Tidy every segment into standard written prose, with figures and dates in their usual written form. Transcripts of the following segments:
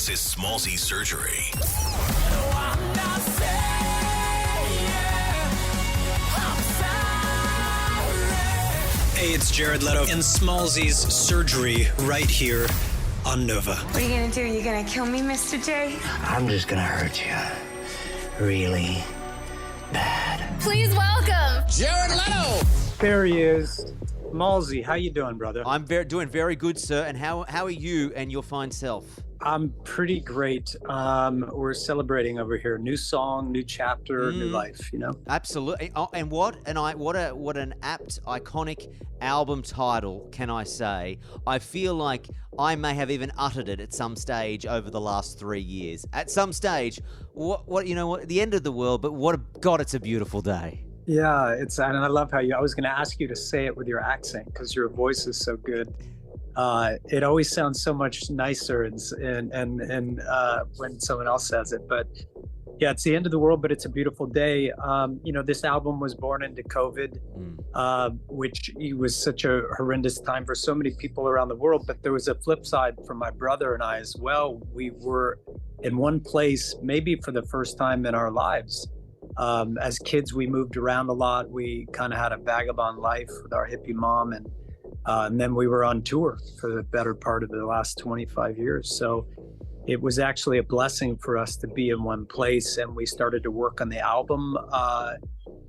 This is Smallzy Surgery. Hey, it's Jared Leto and Smallzy's Surgery right here on Nova. What are you gonna do? You gonna kill me, Mr. J? I'm just gonna hurt you. Really bad. Please welcome Jared Leto. There he is. Smallzy, how you doing, brother? I'm doing very good, sir. And how are you and your fine self? I'm pretty great. We're celebrating over here. New song, new chapter, new life, you know? Absolutely. Oh, and what an apt, iconic album title, can I say? I feel like I may have even uttered it at some stage over the last 3 years. At some stage, what you know what? The end of the world, but God, it's a beautiful day. Yeah, and I love how I was going to ask you to say it with your accent because your voice is so good. It always sounds so much nicer and when someone else says it. But yeah, it's the end of the world, but it's a beautiful day. This album was born into COVID, which was such a horrendous time for so many people around the world. But there was a flip side for my brother and I as well. We were in one place, maybe for the first time in our lives. As kids, we moved around a lot. We kind of had a vagabond life with our hippie mom, and then we were on tour for the better part of the last 25 years. So it was actually a blessing for us to be in one place, and we started to work on the album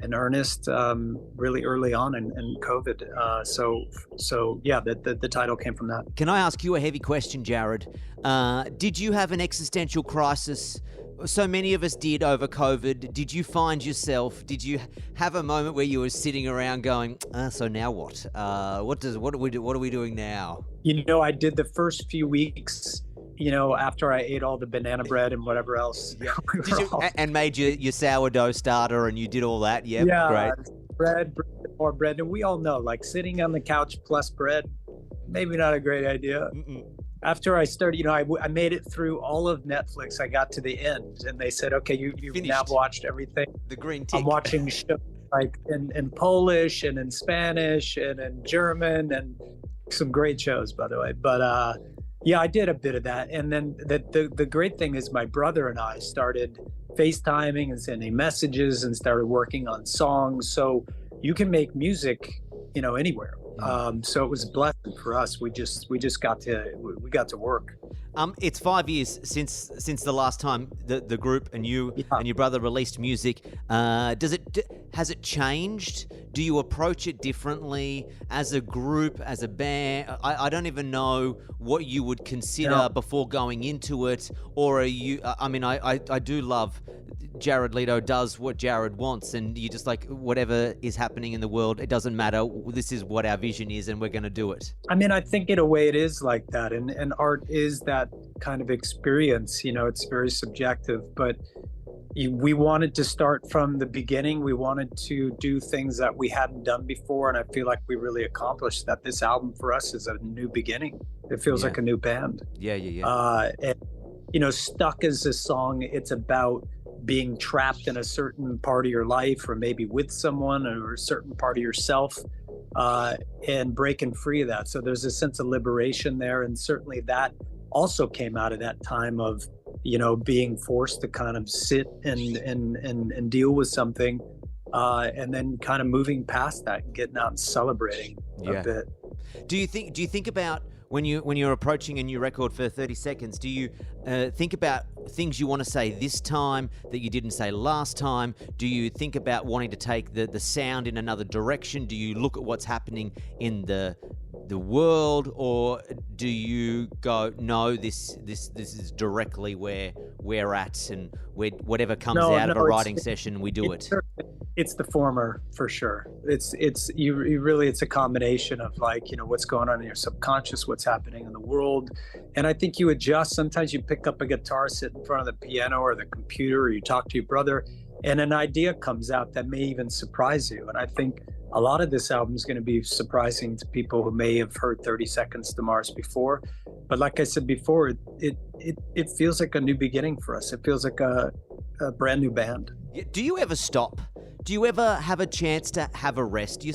in earnest really early on in COVID. So yeah, the title came from that. Can I ask you a heavy question, Jared? Did you have an existential crisis? So many of us did over COVID. Did you find yourself? Did you have a moment where you were sitting around going, "So now what? What are we doing now?" I did the first few weeks. After I ate all the banana bread and whatever else. Yeah. And made your sourdough starter and you did all that. Yep, yeah, great. Bread, more bread. And we all know, like sitting on the couch plus bread, maybe not a great idea. After I started, I made it through all of Netflix. I got to the end and they said, okay, you've now watched everything. The green tick. I'm watching shows like in Polish and in Spanish and in German and some great shows, by the way. But, yeah, I did a bit of that. And then the great thing is my brother and I started FaceTiming and sending messages and started working on songs. So you can make music, anywhere. So it was a blessing for us. We just got to work. It's 5 years since the last time the group and you and your brother released music. Has it changed? Do you approach it differently as a group, as a band? I don't even know what you would consider before going into it. Or are you? I do love Jared Leto does what Jared wants, and you just like whatever is happening in the world, it doesn't matter. This is what our vision is, and we're going to do it. I think in a way it is like that, and art is that kind of experience. It's very subjective, but we wanted to start from the beginning. We wanted to do things that we hadn't done before, and I feel like we really accomplished that. This album for us is a new beginning. It feels like a new band. Yeah. And Stuck is a song. It's about being trapped in a certain part of your life, or maybe with someone, or a certain part of yourself, and breaking free of that. So there's a sense of liberation there, and certainly that also came out of that time of being forced to kind of sit and deal with something, and then kind of moving past that and getting out and celebrating a bit. Do you think about when you're approaching a new record for 30 seconds, do you think about things you want to say this time that you didn't say last time? Do you think about wanting to take the sound in another direction? Do you look at what's happening in the world, or do you go, no, this is directly where we're at, and whatever comes out of a writing session, we do it? It's the former for sure. It's a combination of what's going on in your subconscious, what's happening in the world, and I think you adjust. Sometimes you pick up a guitar, sit in front of the piano or the computer, or you talk to your brother, and an idea comes out that may even surprise you. And I think a lot of this album is going to be surprising to people who may have heard 30 Seconds to Mars before. But like I said before, it feels like a new beginning for us. It feels like a brand new band. Do you ever stop? do you ever have a chance to have a rest?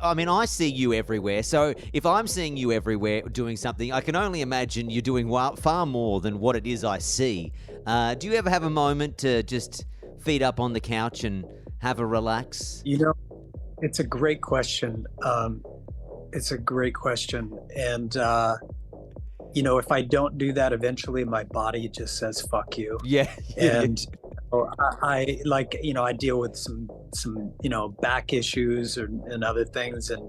I mean, I see you everywhere. So if I'm seeing you everywhere doing something, I can only imagine you're doing far more than what it is I see. Do you ever have a moment to just feet up on the couch and have a relax? It's a great question. It's a great question. And, if I don't do that, eventually my body just says, fuck you. Yeah. And I I deal with some back issues and other things. And,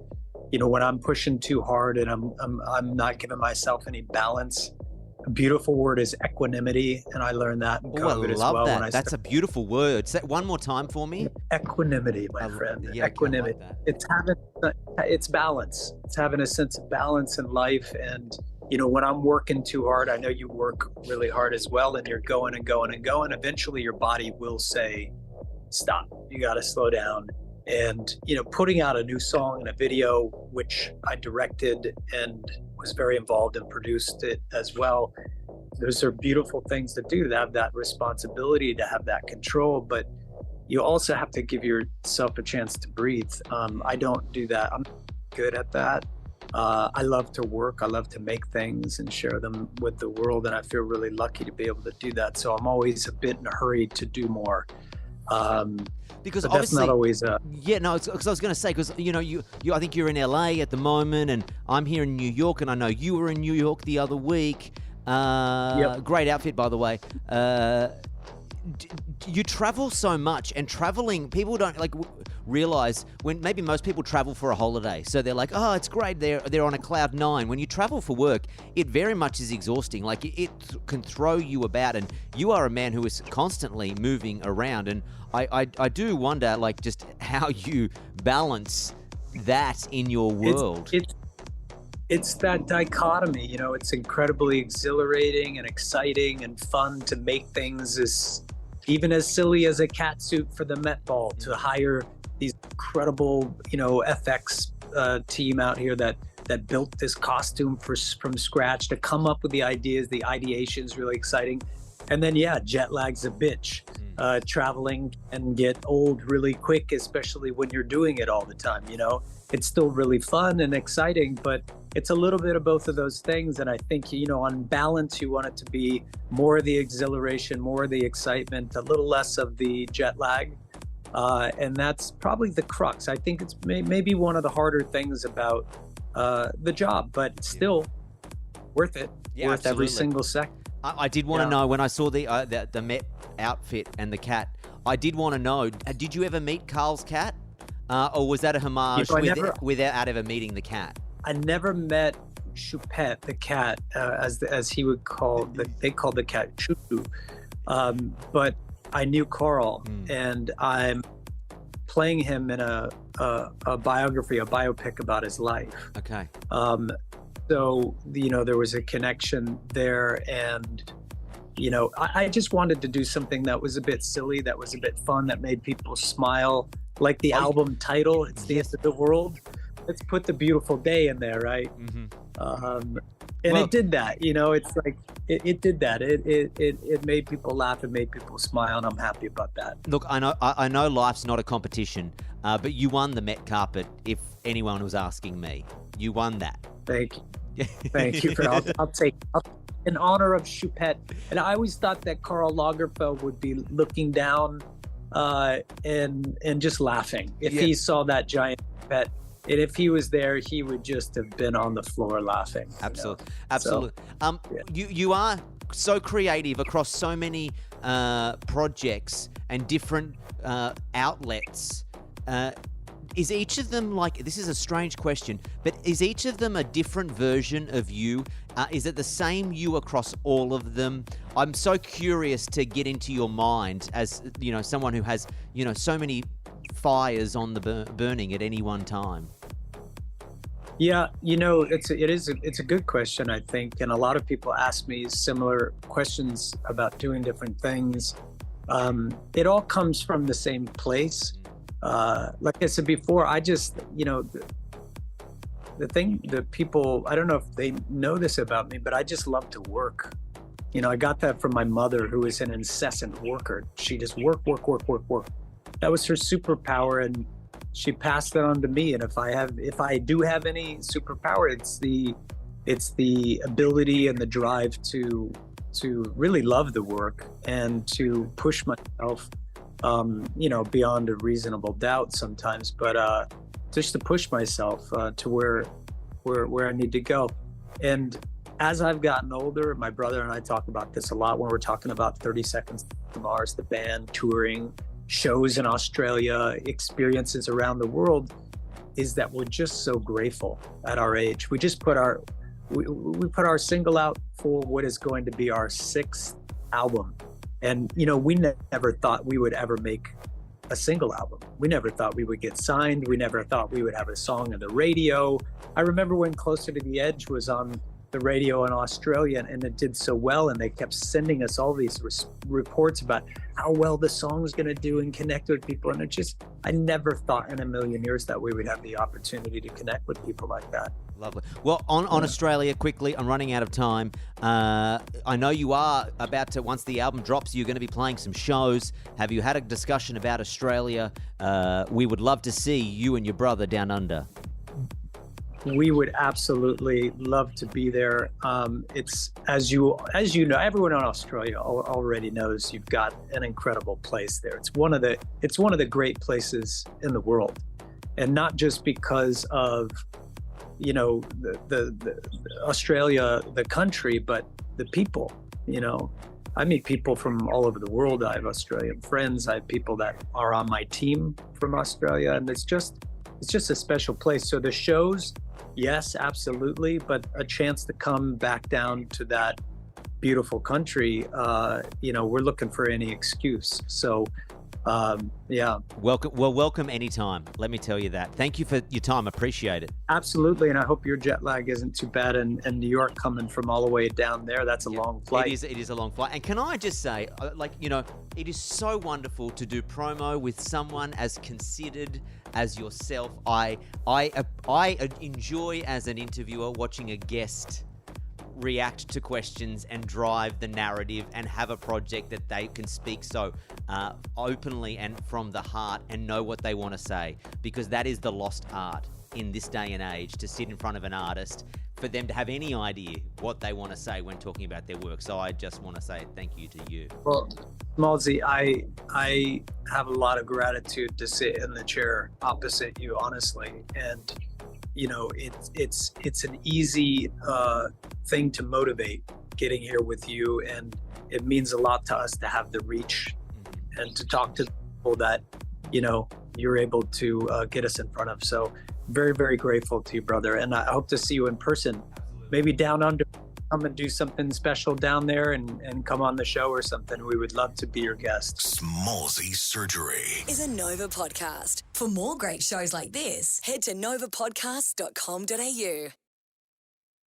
when I'm pushing too hard and I'm not giving myself any balance, a beautiful word is equanimity. And I learned that in COVID as well. I love that. That's a beautiful word. Say it one more time for me. Equanimity, my friend. Yeah, equanimity. It's balance. It's having a sense of balance in life. And, when I'm working too hard, I know you work really hard as well, and you're going and going and going. Eventually your body will say, stop, you got to slow down. And, putting out a new song and a video, which I directed and was very involved and produced it as well. Those are beautiful things to do, to have that responsibility, to have that control, but you also have to give yourself a chance to breathe. I don't do that. I'm good at that. I love to work. I love to make things and share them with the world. And I feel really lucky to be able to do that. So I'm always a bit in a hurry to do more. Because but that's not always because I was going to say, because you I think you're in LA at the moment, and I'm here in New York, and I know you were in New York the other week. Yep. Great outfit, by the way. You travel so much, and traveling, people don't realize when maybe most people travel for a holiday, so they're like, oh, it's great, they're on a cloud nine. When you travel for work, it very much is exhausting. Like it can throw you about, and you are a man who is constantly moving around, and I do wonder just how you balance that in your world. It's that dichotomy, it's incredibly exhilarating and exciting and fun to make things even as silly as a cat suit for the Met Ball, to hire these incredible, FX team out here that built this costume from scratch, to come up with the ideas. The ideation is really exciting. And then, jet lag's a bitch. Traveling and get old really quick, especially when you're doing it all the time. It's still really fun and exciting, but it's a little bit of both of those things. And I think, on balance, you want it to be more of the exhilaration, more of the excitement, a little less of the jet lag. And that's probably the crux. I think it's maybe one of the harder things about the job, but still worth it. Yeah, worth absolutely. Every single second. I did want to know, when I saw the Met outfit and the cat, I did want to know, did you ever meet Carl's cat? Or was that a homage without ever meeting the cat? I never met Choupette, the cat, as he would they called the cat Choo. But I knew Carl, and I'm playing him in a biography, a biopic about his life. Okay. So, there was a connection there, and, I just wanted to do something that was a bit silly, that was a bit fun, that made people smile. Like the album title, it's the end of the world. Let's put the beautiful day in there, right? Mm-hmm. It did that, it's like, it did that. It made people laugh, it made people smile, and I'm happy about that. Look, I know life's not a competition, but you won the Met carpet, if anyone was asking me. You won that. Thank you. Thank you. I'll take in honor of Choupette. And I always thought that Karl Lagerfeld would be looking down and just laughing if he saw that giant Choupette. And if he was there, he would just have been on the floor laughing. Absolutely. Absolutely. So, you are so creative across so many projects and different outlets. Is each of them this is a strange question, but is each of them a different version of you? Is it the same you across all of them? I'm so curious to get into your mind as, someone who has, so many fires on the burning at any one time. Yeah, it's a good question, I think. And a lot of people ask me similar questions about doing different things. It all comes from the same place. Like I said before, I just, the thing that people, I don't know if they know this about me, but I just love to work. I got that from my mother, who is an incessant worker. She just work. that was her superpower, and she passed that on to me. And if I do have any superpower, it's the ability and the drive to really love the work and to push myself, beyond a reasonable doubt sometimes, but just to push myself to where I need to go. And as I've gotten older, my brother and I talk about this a lot when we're talking about 30 Seconds to Mars, the band, touring, shows in Australia, experiences around the world, is that we're just so grateful at our age. We just put our single out for what is going to be our 6th album. And, we never thought we would ever make a single album. We never thought we would get signed. We never thought we would have a song on the radio. I remember when Closer to the Edge was on the radio in Australia, and it did so well, and they kept sending us all these reports about how well the song was going to do and connect with people. And I never thought in a million years that we would have the opportunity to connect with people like that. Lovely. Well, on Australia, quickly, I'm running out of time. I know you are about to, once the album drops, you're going to be playing some shows. Have you had a discussion about Australia? We would love to see you and your brother down under. We would absolutely love to be there. It's as you know, everyone in Australia already knows you've got an incredible place there. It's one of the great places in the world, and not just because of the Australia, the country, but the people. I meet people from all over the world. I have Australian friends. I have people that are on my team from Australia, and it's just a special place. So the shows, yes, absolutely, but a chance to come back down to that beautiful country, we're looking for any excuse. So, yeah. Welcome anytime. Let me tell you that. Thank you for your time. Appreciate it. Absolutely, and I hope your jet lag isn't too bad. And New York coming from all the way down there, that's a long flight. It is a long flight. And can I just say, it is so wonderful to do promo with someone as considered as yourself. I enjoy as an interviewer watching a guest react to questions and drive the narrative and have a project that they can speak so openly and from the heart and know what they want to say, because that is the lost art in this day and age, to sit in front of an artist, for them to have any idea what they want to say when talking about their work. So I just want to say thank you to you. Well, Smallzy, I have a lot of gratitude to sit in the chair opposite you, honestly. And it's an easy thing to motivate getting here with you, and it means a lot to us to have the reach and to talk to people that you're able to get us in front of. So very, very grateful to you, brother, and I hope to see you in person. Maybe down under, come and do something special down there and come on the show or something. We would love to be your guest. Smallzy Surgery is a Nova podcast. For more great shows like this, head to novapodcast.com.au.